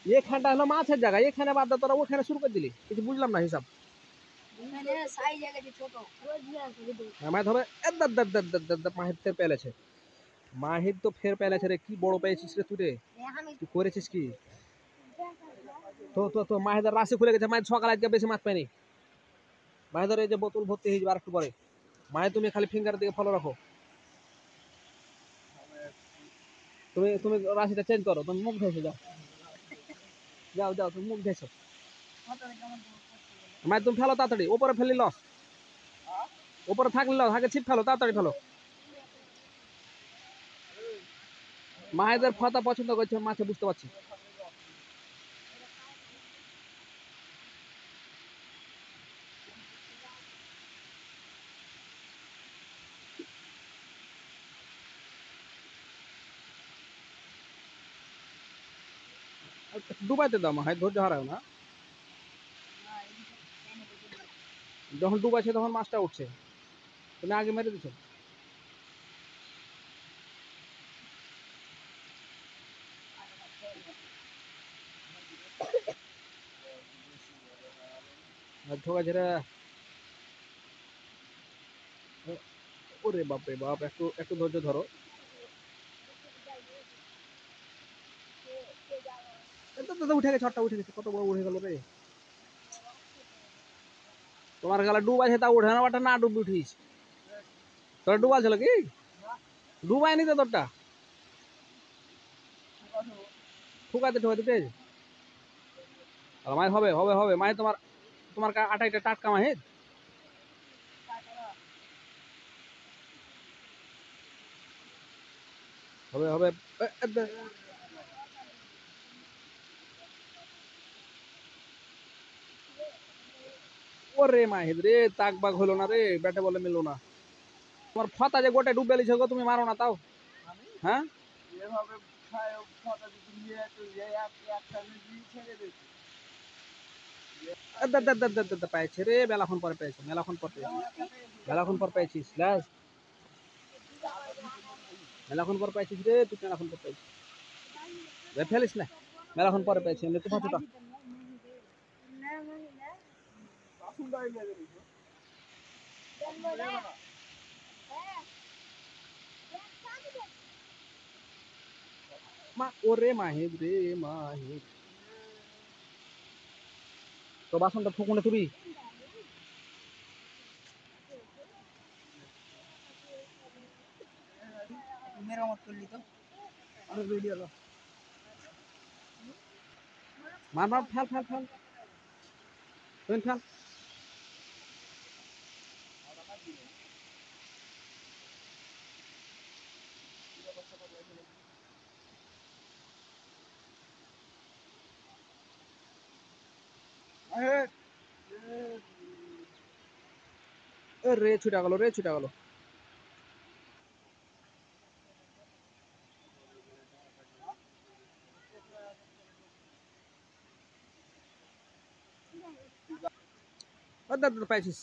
এখানটা হলো মাছের জায়গা, এখানে বাদ তোরা ওখানে শুরু করে দিলি, কিছু বুঝলাম না হিসাব। মাছ হবে মাহির ফের পেলেছে, মাহির তো ফের পেলেছে রে, কি বড় পেয়েছিস রে তুই রে, তুই করেছিস কি? তো তো তো মাহিদার রাশি খুলে গেছে, মাহির সকালে আজকে বেশি মাছ পাইনি, মাহিদার এই যে বোতল ভর্তি হয়ে যাবে আর একটু পরে। মাহির তুমি খালি ফিঙ্গার দিকে ফলো রাখো, তুমি তুমি রাশিটা চেঞ্জ করো, তুমি মুখ ধেসে যাও, যাও যাও তুমি মুখ ধেসো। মাহির তুমি ফেলো তাড়াতাড়ি, ওপরে ফেলি লস, ওপরে থাকলে লস, আগে ছিপ ফেলো, তাড়াতাড়ি ফেলো। মাহিদের ফাতা পছন্দ করছে মাছে, বুঝতে পারছি। ডুবাইতে দাও মাহাই, ধৈর্য হারাও না, যখন ডুবাইছে তখন মাছটা উঠছে, তুমি আগে মেরে দিছো। ঠোকাছে রে, ওরে বাপ রে বাপ, একটু একটু ধৈর্য ধরো। উঠে গেছে, ছটটা উঠে গেছে, কত বড় উঠে গেল রে। তোমার গেলা ডুবাইছে তা উঠে না, বাটা না ডুবি উঠিস, তোর ডুবাল ছিল কি? ডুবাইনি তো তোরটা, ঠুকাতে ঠুকাতে পেয়েছে। মাই হবে হবে হবে মাই, তোমার তোমার আটাইটা টাটকা মাহির হবে হবে। ওরে মাহিদ রে, তাক বাগ হলো না রে, ব্যাটে বলে মিললো না। তোমার ফাতা যে গোটে ডুবে লিছ গো, তুমি মারো না তাও। হ্যাঁ পেয়েছে রে, মেলাক্ষণ পরে পেয়েছে, মেলাক্ষণ পর পেয়েছে, মেলাক্ষণ পর পেয়েছিস, মেলাক্ষণ পর পেয়েছিস রে তুই, মেলাক্ষণ পর পেয়েছিস, ফেলিস না, মেলাক্ষণ পরে পেয়েছি আমি, তুই ফাঁসুটা। মা ওরে মাহিদ রে, মাহিদ তো বাসনটা ফুকুনে তুবি। মেরামত করলি তো, আরে ভিডিও লো, মার মার, ফেল ফেল ফেল, তুমি ফেল। রে ছুটা গেল, রে ছুটা গেল। পাইছিস,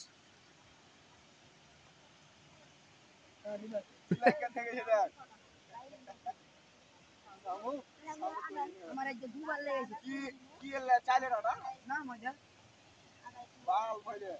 আমার এই যে দুবার লেগেছে, কি কি চাইলে না মজা বাল ভাইরে।